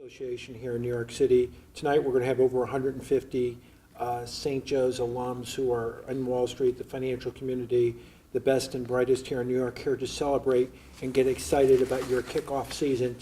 Association here in New York City. Tonight we're going to have over 150 St. Joe's alums who are in Wall Street, the financial community, the best and brightest here in New York, here to celebrate and get excited about your kickoff season,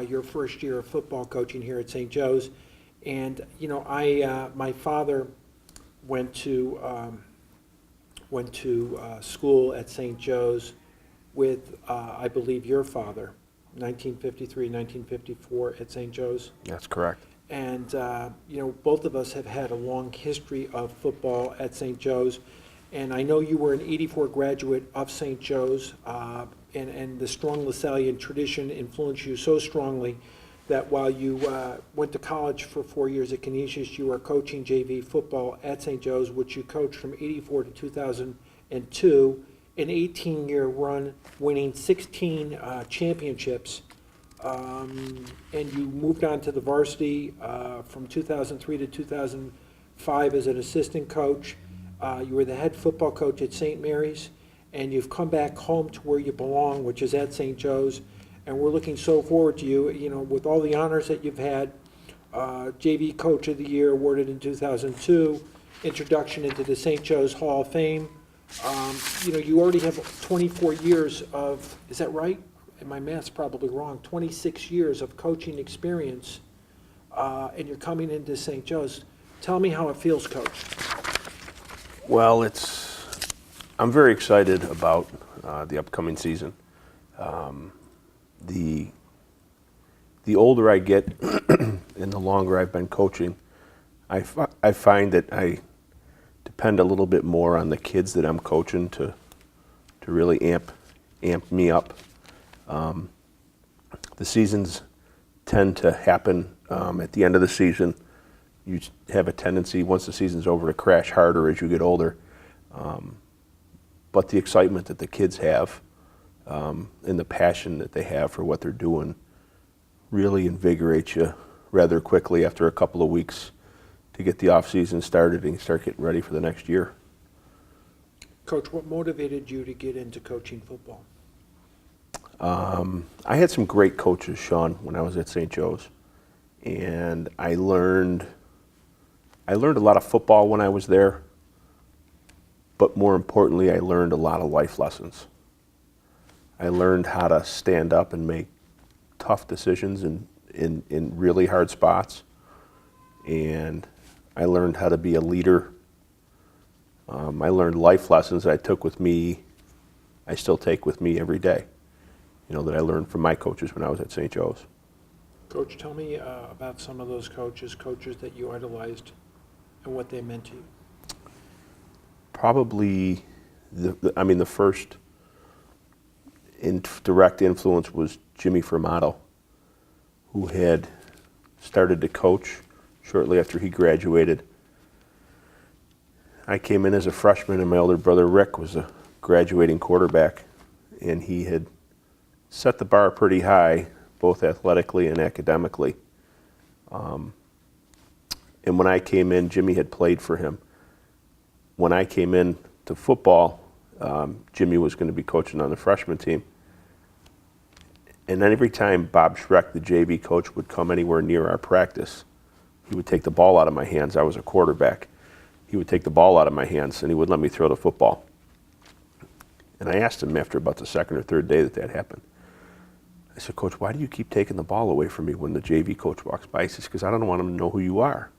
your first year of football coaching here at St. Joe's. And you know, my father went to school at St. Joe's with, I believe, your father, 1953, 1954 at St. Joe's. That's correct. And, you know, both of us have had a long history of football at St. Joe's. And I know you were an '84 graduate of St. Joe's, and the strong LaSallian tradition influenced you so strongly that while you went to college for 4 years at Canisius, you were coaching JV football at St. Joe's, which you coached from '84 to 2002, an 18-year run, winning 16 championships. And you moved on to the varsity from 2003 to 2005 as an assistant coach. You were the head football coach at St. Mary's, and you've come back home to where you belong, which is at St. Joe's. And we're looking so forward to you, you know, with all the honors that you've had, JV Coach of the Year awarded in 2002, introduction into the St. Joe's Hall of Fame. You know, you already have 24 years of, is that right? And my math's probably wrong, 26 years of coaching experience, and you're coming into St. Joe's. Tell me how it feels, Coach. Well, I'm very excited about the upcoming season. The older I get and the longer I've been coaching, I find that I depend a little bit more on the kids that I'm coaching to really amp me up. The seasons tend to happen at the end of the season. You have a tendency, once the season's over, to crash harder as you get older. But the excitement that the kids have and the passion that they have for what they're doing really invigorates you rather quickly after a couple of weeks to get the off-season started and start getting ready for the next year. Coach, what motivated you to get into coaching football? I had some great coaches, Sean, when I was at St. Joe's, and I learned a lot of football when I was there, but more importantly, I learned a lot of life lessons. I learned how to stand up and make tough decisions in really hard spots, and I learned how to be a leader. I learned life lessons that I took with me, I still take with me every day, you know, that I learned from my coaches when I was at St. Joe's. Coach, tell me about some of those coaches that you idolized and what they meant to you. Probably, the first direct influence was Jimmy Formato, who had started to coach shortly after he graduated. I came in as a freshman, and my older brother Rick was a graduating quarterback, and he had set the bar pretty high, both athletically and academically. And when I came in, Jimmy had played for him. When I came in to football, Jimmy was going to be coaching on the freshman team. And then every time Bob Schreck, the JV coach, would come anywhere near our practice, he would take the ball out of my hands. I was a quarterback. He would take the ball out of my hands, and he would let me throw the football. And I asked him after about the second or third day that happened. I said, Coach, why do you keep taking the ball away from me when the JV coach walks by? He says, because I don't want him to know who you are.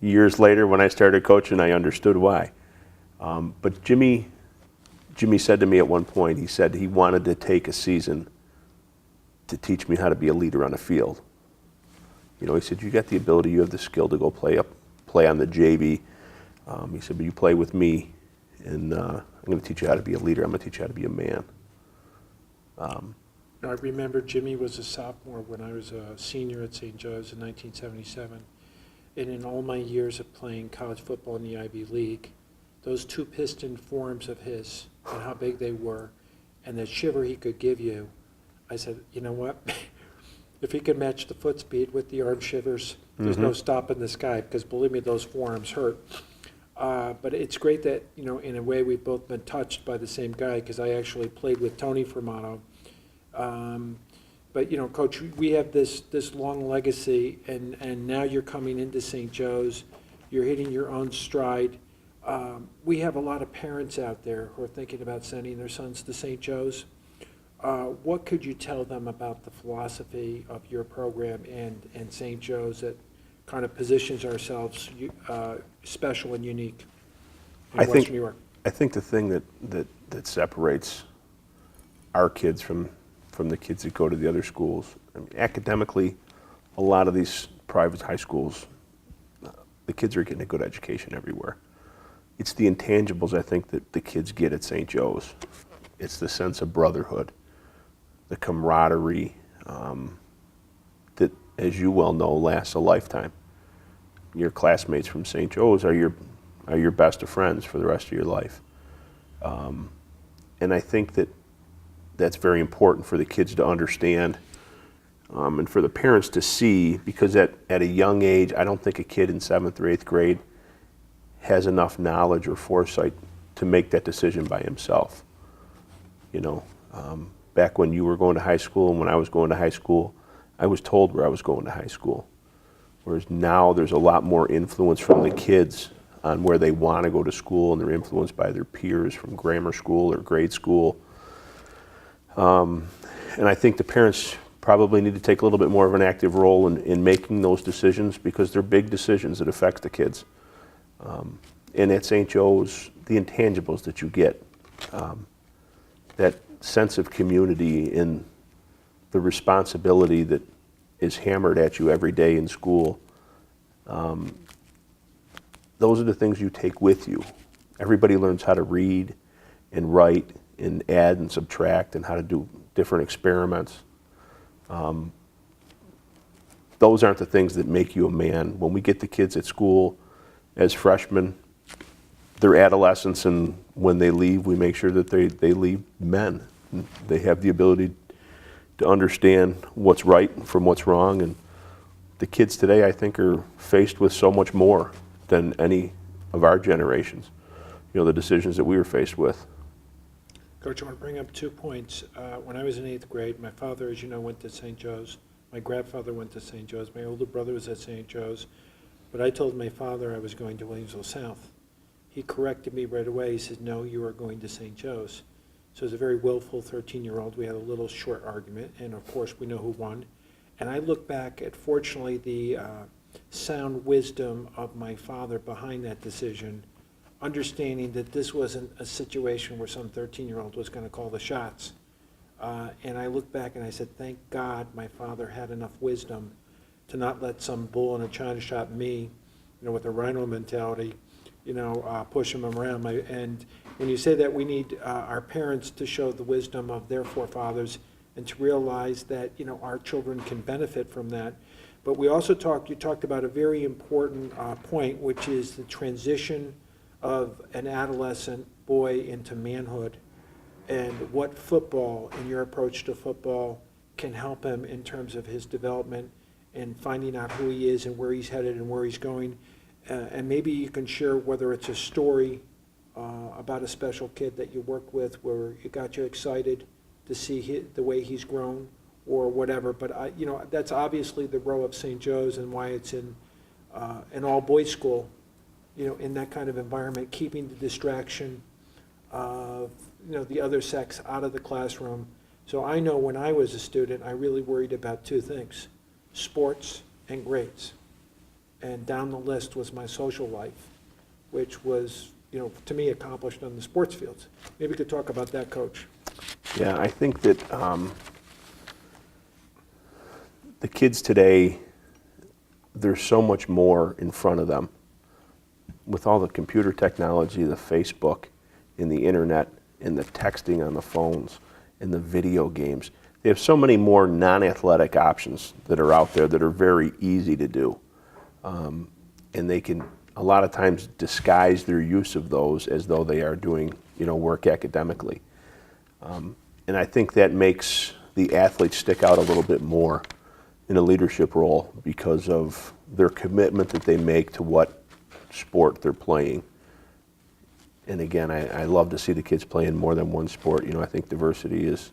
Years later, when I started coaching, I understood why. But Jimmy said to me at one point, he said he wanted to take a season to teach me how to be a leader on the field. You know, he said, you got the ability, you have the skill to go play on the JV. He said, but you play with me, and I'm going to teach you how to be a leader. I'm going to teach you how to be a man. I remember Jimmy was a sophomore when I was a senior at St. Joe's in 1977. And in all my years of playing college football in the Ivy League, those two piston forms of his and how big they were and the shiver he could give you, I said, you know what? If he could match the foot speed with the arm shivers, there's no stopping this guy, because believe me, those forearms hurt. But it's great that, you know, in a way we've both been touched by the same guy, because I actually played with Tony Formato. But, Coach, we have this long legacy, and now you're coming into St. Joe's. You're hitting your own stride. We have a lot of parents out there who are thinking about sending their sons to St. Joe's. What could you tell them about the philosophy of your program and St. Joe's that kind of positions ourselves special and unique in Western New York? I think the thing that separates our kids from the kids that go to the other schools, I mean, academically, a lot of these private high schools, the kids are getting a good education everywhere. It's the intangibles, I think, that the kids get at St. Joe's. It's the sense of brotherhood, the camaraderie that, as you well know, lasts a lifetime. Your classmates from St. Joe's are your best of friends for the rest of your life. And I think that's very important for the kids to understand and for the parents to see, because at a young age, I don't think a kid in 7th or 8th grade has enough knowledge or foresight to make that decision by himself. Back when you were going to high school and when I was going to high school, I was told where I was going to high school. Whereas now there's a lot more influence from the kids on where they want to go to school, and they're influenced by their peers from grammar school or grade school. And I think the parents probably need to take a little bit more of an active role in making those decisions, because they're big decisions that affect the kids. And at St. Joe's, the intangibles that you get, that sense of community and the responsibility that is hammered at you every day in school, those are the things you take with you. Everybody learns how to read and write and add and subtract and how to do different experiments. Those aren't the things that make you a man. When we get the kids at school as freshmen, they're adolescents, and when they leave, we make sure that they leave men. They have the ability to understand what's right from what's wrong, and the kids today, I think, are faced with so much more than any of our generations. The decisions that we were faced with. Coach, I want to bring up 2 points. When I was in 8th grade, my father, as you know, went to St. Joe's. My grandfather went to St. Joe's. My older brother was at St. Joe's. But I told my father I was going to Williamsville South. He corrected me right away. He said, no, you are going to St. Joe's. So as a very willful 13-year-old, we had a little short argument, and of course we know who won. And I look back at, fortunately, the sound wisdom of my father behind that decision, understanding that this wasn't a situation where some 13-year-old was going to call the shots. And I look back and I said, thank God my father had enough wisdom to not let some bull in a china shop me, with a rhino mentality, push him around. And when you say that, we need our parents to show the wisdom of their forefathers and to realize that, our children can benefit from that. But we also you talked about a very important point, which is the transition of an adolescent boy into manhood, and what football and your approach to football can help him in terms of his development and finding out who he is and where he's headed and where he's going. And maybe you can share whether it's a story about a special kid that you worked with where it got you excited to see the way he's grown or whatever. But, that's obviously the role of St. Joe's and why it's in an all-boys school, in that kind of environment, keeping the distraction of, the other sex out of the classroom. So I know when I was a student, I really worried about 2 things, sports and grades. And down the list was my social life, which was, to me, accomplished on the sports fields. Maybe you could talk about that, Coach. Yeah, I think that the kids today, there's so much more in front of them. With all the computer technology, the Facebook and the internet and the texting on the phones and the video games, they have so many more non-athletic options that are out there that are very easy to do. And they can, a lot of times, disguise their use of those as though they are doing, work academically. And I think that makes the athletes stick out a little bit more in a leadership role because of their commitment that they make to what sport they're playing. And again, I love to see the kids playing more than one sport. I think diversity is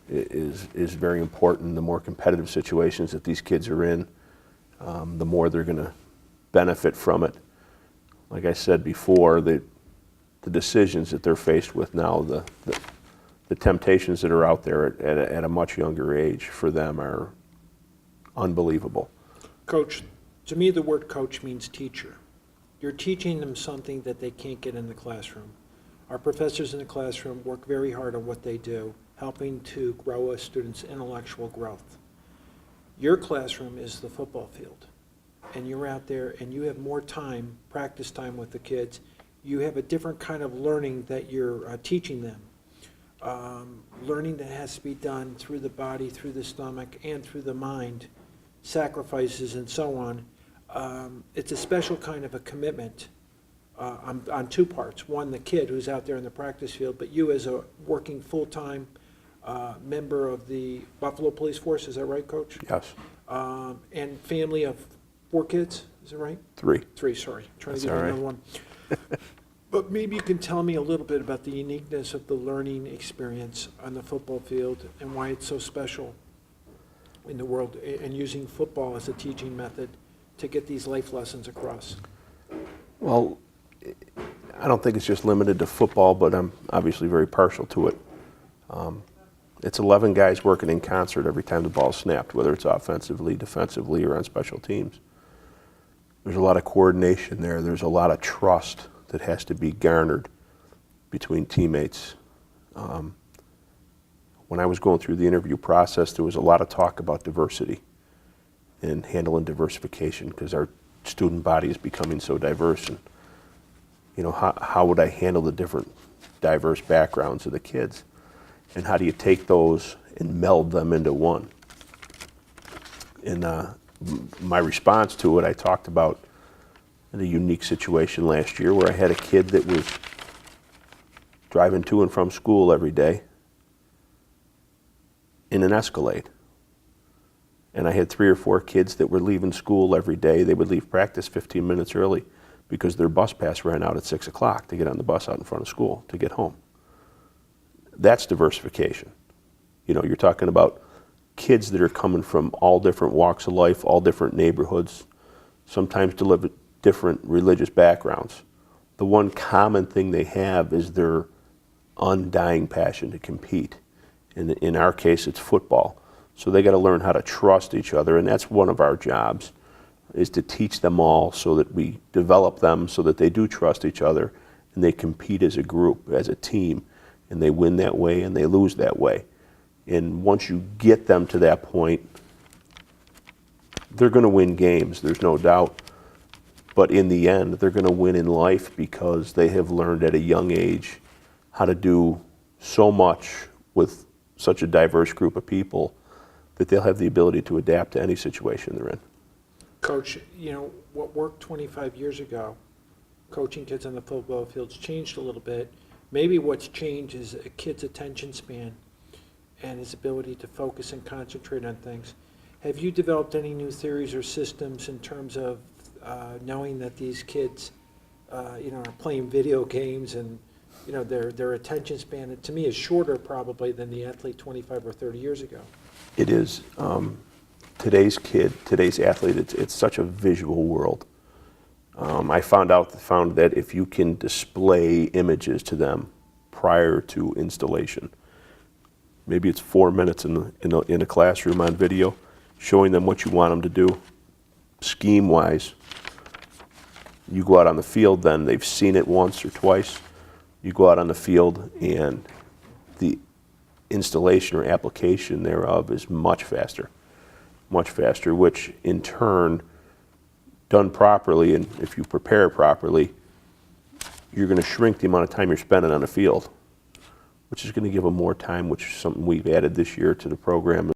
is very important. The more competitive situations that these kids are in, the more they're going to benefit from it. Like I said before, the decisions that they're faced with now, the temptations that are out there at a much younger age for them are unbelievable. Coach, to me, the word coach means teacher. You're teaching them something that they can't get in the classroom. Our professors in the classroom work very hard on what they do, helping to grow a student's intellectual growth. Your classroom is the football field, and you're out there and you have more time, practice time with the kids. You have a different kind of learning that you're teaching them. Learning that has to be done through the body, through the stomach, and through the mind, sacrifices and so on. It's a special kind of a commitment on two parts. One, the kid who's out there in the practice field, but you as a working full-time member of the Buffalo Police Force, is that right, Coach? Yes. And family of 4 kids, is that right? 3. 3, sorry. Trying That's to get all right. another one. But maybe you can tell me a little bit about the uniqueness of the learning experience on the football field and why it's so special in the world, and using football as a teaching method to get these life lessons across. Well, I don't think it's just limited to football, but I'm obviously very partial to it. It's 11 guys working in concert every time the ball's snapped, whether it's offensively, defensively, or on special teams. There's a lot of coordination there. There's a lot of trust that has to be garnered between teammates. When I was going through the interview process, there was a lot of talk about diversity and handling diversification, because our student body is becoming so diverse. And you know, how would I handle the different diverse backgrounds of the kids? And how do you take those and meld them into one? And my response to it, I talked about in a unique situation last year where I had a kid that was driving to and from school every day in an Escalade. And I had 3 or 4 kids that were leaving school every day. They would leave practice 15 minutes early because their bus pass ran out at 6 o'clock to get on the bus out in front of school to get home. That's diversification. You know, you're talking about kids that are coming from all different walks of life, all different neighborhoods, sometimes different religious backgrounds. The one common thing they have is their undying passion to compete. In our case, it's football. So they got to learn how to trust each other, and that's one of our jobs, is to teach them all so that we develop them so that they do trust each other and they compete as a group, as a team, and they win that way and they lose that way. And once you get them to that point, they're going to win games, there's no doubt. But in the end, they're going to win in life because they have learned at a young age how to do so much with such a diverse group of people that they'll have the ability to adapt to any situation they're in. Coach, you know, what worked 25 years ago, coaching kids on the football fields, changed a little bit. Maybe what's changed is a kid's attention span and his ability to focus and concentrate on things. Have you developed any new theories or systems in terms of knowing that these kids, you know, are playing video games and, you know, their attention span, to me, is shorter probably than the athlete 25 or 30 years ago? It is. Today's kid, today's athlete, it's such a visual world. I found that if you can display images to them prior to installation, maybe it's 4 minutes in a classroom on video, showing them what you want them to do, scheme-wise. You go out on the field, then they've seen it once or twice. You go out on the field, and the installation or application thereof is much faster, which in turn, done properly, and if you prepare properly, you're going to shrink the amount of time you're spending on the field, which is going to give them more time, which is something we've added this year to the program.